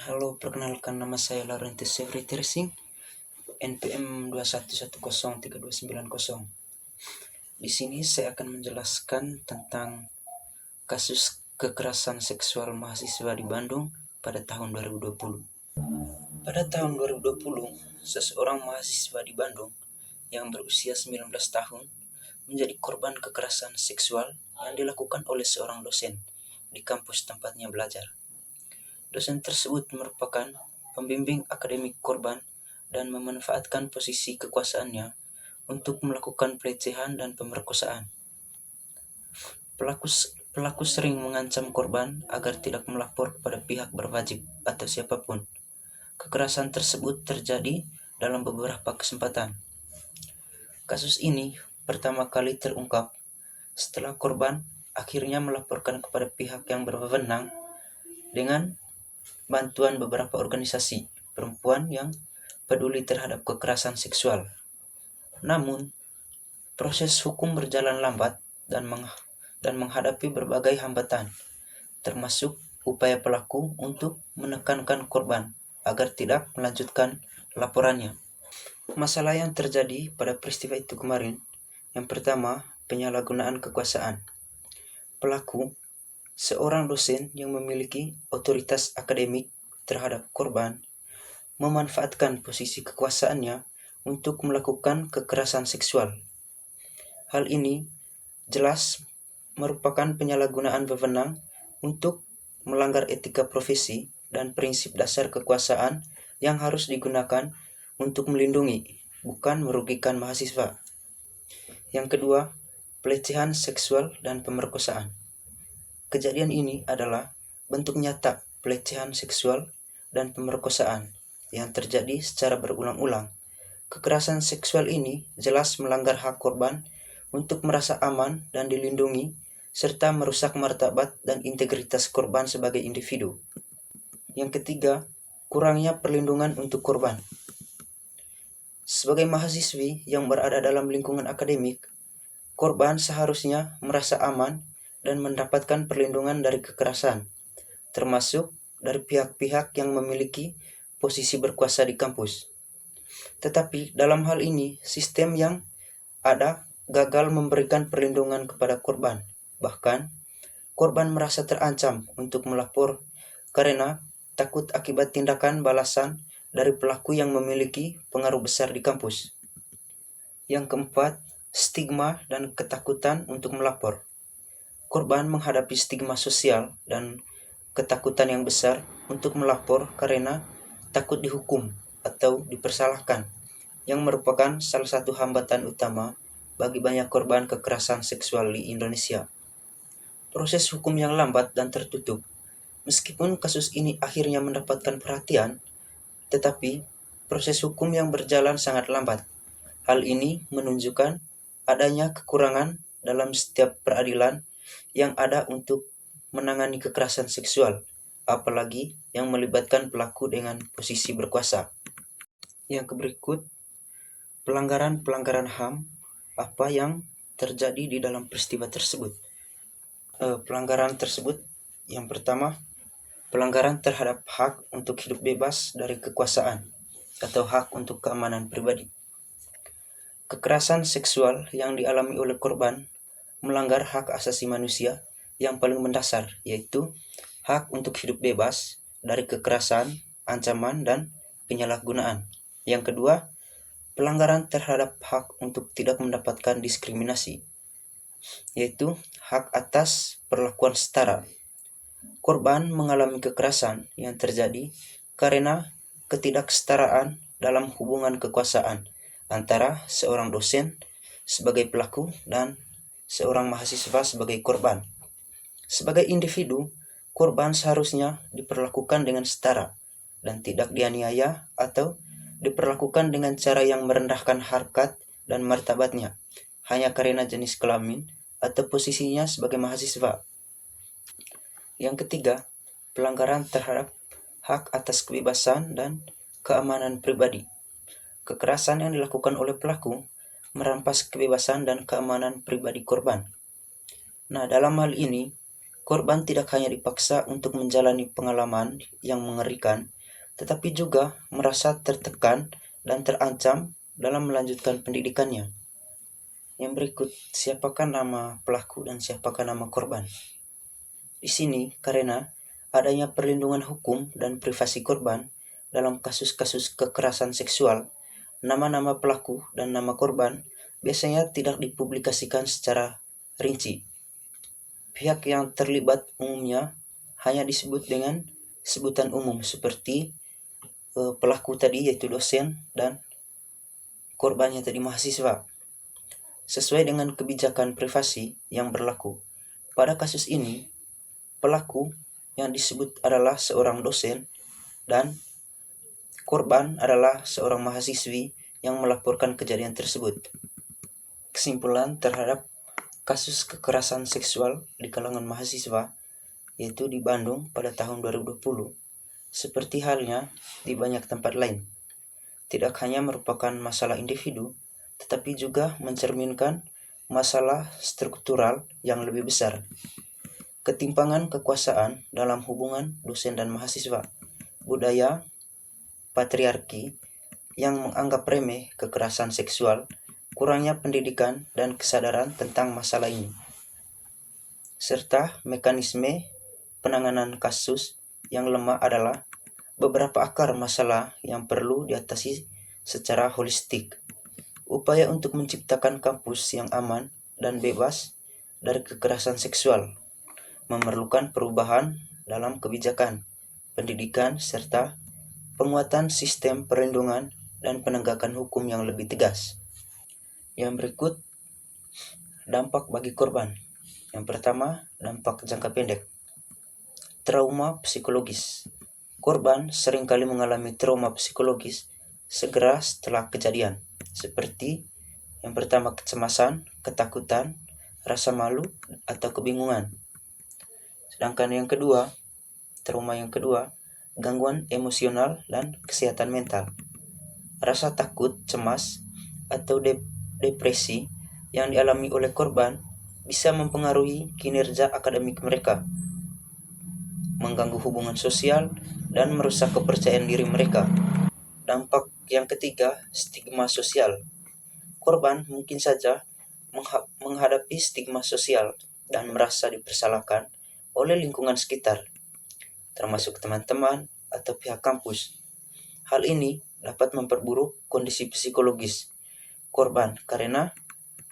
Halo, perkenalkan nama saya Laurentius Severi Tersing, NPM 21103290. Di sini saya akan menjelaskan tentang kasus kekerasan seksual mahasiswa di Bandung pada tahun 2020. Pada tahun 2020, seseorang mahasiswa di Bandung yang berusia 19 tahun menjadi korban kekerasan seksual yang dilakukan oleh seorang dosen di kampus tempatnya belajar. Dosen tersebut merupakan pembimbing akademik korban dan memanfaatkan posisi kekuasaannya untuk melakukan pelecehan dan pemerkosaan. Pelaku sering mengancam korban agar tidak melapor kepada pihak berwajib atau siapapun. Kekerasan tersebut terjadi dalam beberapa kesempatan. Kasus ini pertama kali terungkap setelah korban akhirnya melaporkan kepada pihak yang berwenang dengan bantuan beberapa organisasi perempuan yang peduli terhadap kekerasan seksual. Namun, proses hukum berjalan lambat dan menghadapi berbagai hambatan, termasuk upaya pelaku untuk menekankan korban agar tidak melanjutkan laporannya. Masalah yang terjadi pada peristiwa itu kemarin, yang pertama, penyalahgunaan kekuasaan. Pelaku seorang dosen yang memiliki otoritas akademik terhadap korban memanfaatkan posisi kekuasaannya untuk melakukan kekerasan seksual. Hal ini jelas merupakan penyalahgunaan wewenang untuk melanggar etika profesi dan prinsip dasar kekuasaan yang harus digunakan untuk melindungi, bukan merugikan mahasiswa. Yang kedua, pelecehan seksual dan pemerkosaan. Kejadian ini adalah bentuk nyata pelecehan seksual dan pemerkosaan yang terjadi secara berulang-ulang. Kekerasan seksual ini jelas melanggar hak korban untuk merasa aman dan dilindungi, serta merusak martabat dan integritas korban sebagai individu. Yang ketiga, kurangnya perlindungan untuk korban. Sebagai mahasiswi yang berada dalam lingkungan akademik, korban seharusnya merasa aman dan mendapatkan perlindungan dari kekerasan, termasuk dari pihak-pihak yang memiliki posisi berkuasa di kampus. Tetapi dalam hal ini, sistem yang ada gagal memberikan perlindungan kepada korban. Bahkan, korban merasa terancam untuk melapor karena takut akibat tindakan balasan dari pelaku yang memiliki pengaruh besar di kampus. Yang keempat, stigma dan ketakutan untuk melapor. Korban menghadapi stigma sosial dan ketakutan yang besar untuk melapor karena takut dihukum atau dipersalahkan, yang merupakan salah satu hambatan utama bagi banyak korban kekerasan seksual di Indonesia. Proses hukum yang lambat dan tertutup. Meskipun kasus ini akhirnya mendapatkan perhatian, tetapi proses hukum yang berjalan sangat lambat. Hal ini menunjukkan adanya kekurangan dalam setiap peradilan yang ada untuk menangani kekerasan seksual, apalagi yang melibatkan pelaku dengan posisi berkuasa. Yang berikut, pelanggaran HAM apa yang terjadi di dalam peristiwa tersebut. Pelanggaran tersebut, yang pertama, pelanggaran terhadap hak untuk hidup bebas dari kekuasaan atau hak untuk keamanan pribadi. Kekerasan seksual yang dialami oleh korban melanggar hak asasi manusia yang paling mendasar, yaitu hak untuk hidup bebas dari kekerasan, ancaman, dan penyalahgunaan. Yang kedua, pelanggaran terhadap hak untuk tidak mendapatkan diskriminasi, yaitu hak atas perlakuan setara. Korban mengalami kekerasan yang terjadi karena ketidaksetaraan dalam hubungan kekuasaan antara seorang dosen sebagai pelaku dan seorang mahasiswa sebagai korban. Sebagai individu, korban seharusnya diperlakukan dengan setara dan tidak dianiaya atau diperlakukan dengan cara yang merendahkan harkat dan martabatnya hanya karena jenis kelamin atau posisinya sebagai mahasiswa. Yang ketiga, pelanggaran terhadap hak atas kebebasan dan keamanan pribadi. Kekerasan yang dilakukan oleh pelaku merampas kebebasan dan keamanan pribadi korban. Nah, dalam hal ini, korban tidak hanya dipaksa untuk menjalani pengalaman yang mengerikan tetapi juga merasa tertekan dan terancam dalam melanjutkan pendidikannya. Yang berikut, siapakah nama pelaku dan siapakah nama korban? Di sini, karena adanya perlindungan hukum dan privasi korban dalam kasus-kasus kekerasan seksual, nama-nama pelaku dan nama korban biasanya tidak dipublikasikan secara rinci. Pihak yang terlibat umumnya hanya disebut dengan sebutan umum seperti pelaku tadi yaitu dosen dan korbannya tadi mahasiswa. Sesuai dengan kebijakan privasi yang berlaku. Pada kasus ini, pelaku yang disebut adalah seorang dosen dan korban adalah seorang mahasiswi yang melaporkan kejadian tersebut. Kesimpulan terhadap kasus kekerasan seksual di kalangan mahasiswa yaitu di Bandung pada tahun 2020, seperti halnya di banyak tempat lain, tidak hanya merupakan masalah individu, tetapi juga mencerminkan masalah struktural yang lebih besar. Ketimpangan kekuasaan dalam hubungan dosen dan mahasiswa, budaya patriarki yang menganggap remeh kekerasan seksual, kurangnya pendidikan dan kesadaran tentang masalah ini, serta mekanisme penanganan kasus yang lemah adalah beberapa akar masalah yang perlu diatasi secara holistik. Upaya untuk menciptakan kampus yang aman dan bebas dari kekerasan seksual memerlukan perubahan dalam kebijakan, pendidikan, serta penguatan sistem perlindungan dan penegakan hukum yang lebih tegas. Yang berikut, dampak bagi korban. Yang pertama, dampak jangka pendek. Trauma psikologis. Korban seringkali mengalami trauma psikologis segera setelah kejadian, seperti yang pertama kecemasan, ketakutan, rasa malu, atau kebingungan. Sedangkan yang kedua, trauma yang kedua, gangguan emosional dan kesehatan mental. Rasa takut, cemas, atau depresi yang dialami oleh korban bisa mempengaruhi kinerja akademik mereka, mengganggu hubungan sosial, dan merusak kepercayaan diri mereka. Dampak yang ketiga, stigma sosial. Korban mungkin saja menghadapi stigma sosial dan merasa dipersalahkan oleh lingkungan sekitar, termasuk teman-teman atau pihak kampus. Hal ini dapat memperburuk kondisi psikologis korban karena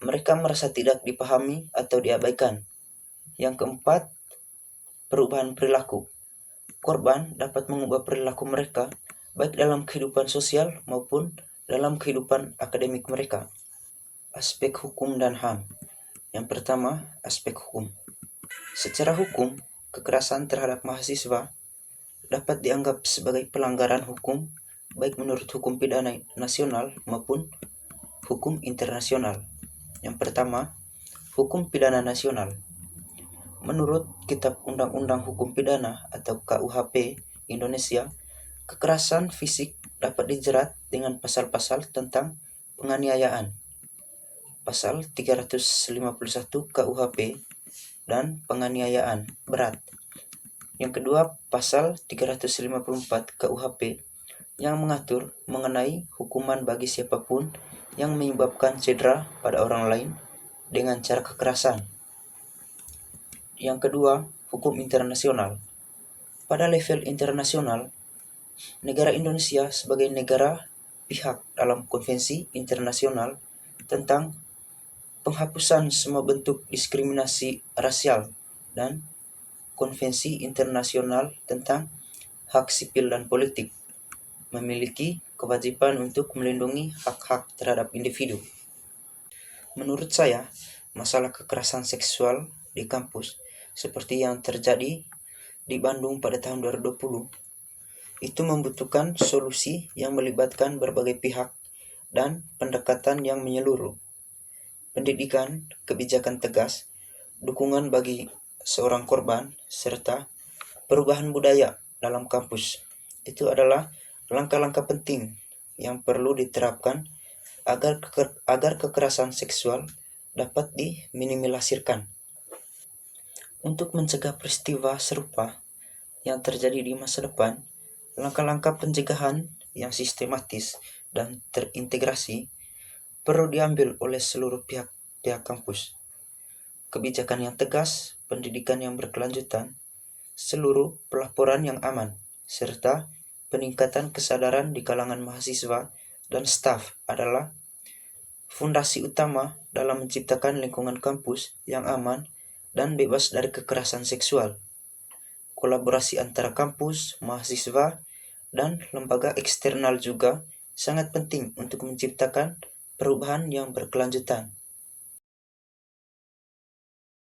mereka merasa tidak dipahami atau diabaikan. Yang keempat, perubahan perilaku. Korban dapat mengubah perilaku mereka baik dalam kehidupan sosial maupun dalam kehidupan akademik mereka. Aspek hukum dan HAM. Yang pertama, aspek hukum. Secara hukum, kekerasan terhadap mahasiswa dapat dianggap sebagai pelanggaran hukum baik menurut hukum pidana nasional maupun hukum internasional. Yang pertama, hukum pidana nasional. Menurut Kitab Undang-Undang Hukum Pidana atau KUHP Indonesia, kekerasan fisik dapat dijerat dengan pasal-pasal tentang penganiayaan. Pasal 351 KUHP dan penganiayaan berat. Yang kedua, pasal 354 KUHP yang mengatur mengenai hukuman bagi siapapun yang menyebabkan cedera pada orang lain dengan cara kekerasan. Yang kedua, hukum internasional. Pada level internasional, negara Indonesia sebagai negara pihak dalam konvensi internasional tentang penghapusan semua bentuk diskriminasi rasial dan konvensi internasional tentang hak sipil dan politik memiliki kewajiban untuk melindungi hak-hak terhadap individu. Menurut saya, masalah kekerasan seksual di kampus seperti yang terjadi di Bandung pada tahun 2020 itu membutuhkan solusi yang melibatkan berbagai pihak dan pendekatan yang menyeluruh. Pendidikan, kebijakan tegas, dukungan bagi seorang korban, serta perubahan budaya dalam kampus. Itu adalah langkah-langkah penting yang perlu diterapkan agar kekerasan seksual dapat diminimalisirkan. Untuk mencegah peristiwa serupa yang terjadi di masa depan, Langkah-langkah pencegahan yang sistematis dan terintegrasi perlu diambil oleh seluruh pihak kampus. Kebijakan yang tegas, pendidikan yang berkelanjutan, seluruh pelaporan yang aman, serta peningkatan kesadaran di kalangan mahasiswa dan staf adalah fondasi utama dalam menciptakan lingkungan kampus yang aman dan bebas dari kekerasan seksual. Kolaborasi antara kampus, mahasiswa, dan lembaga eksternal juga sangat penting untuk menciptakan perubahan yang berkelanjutan.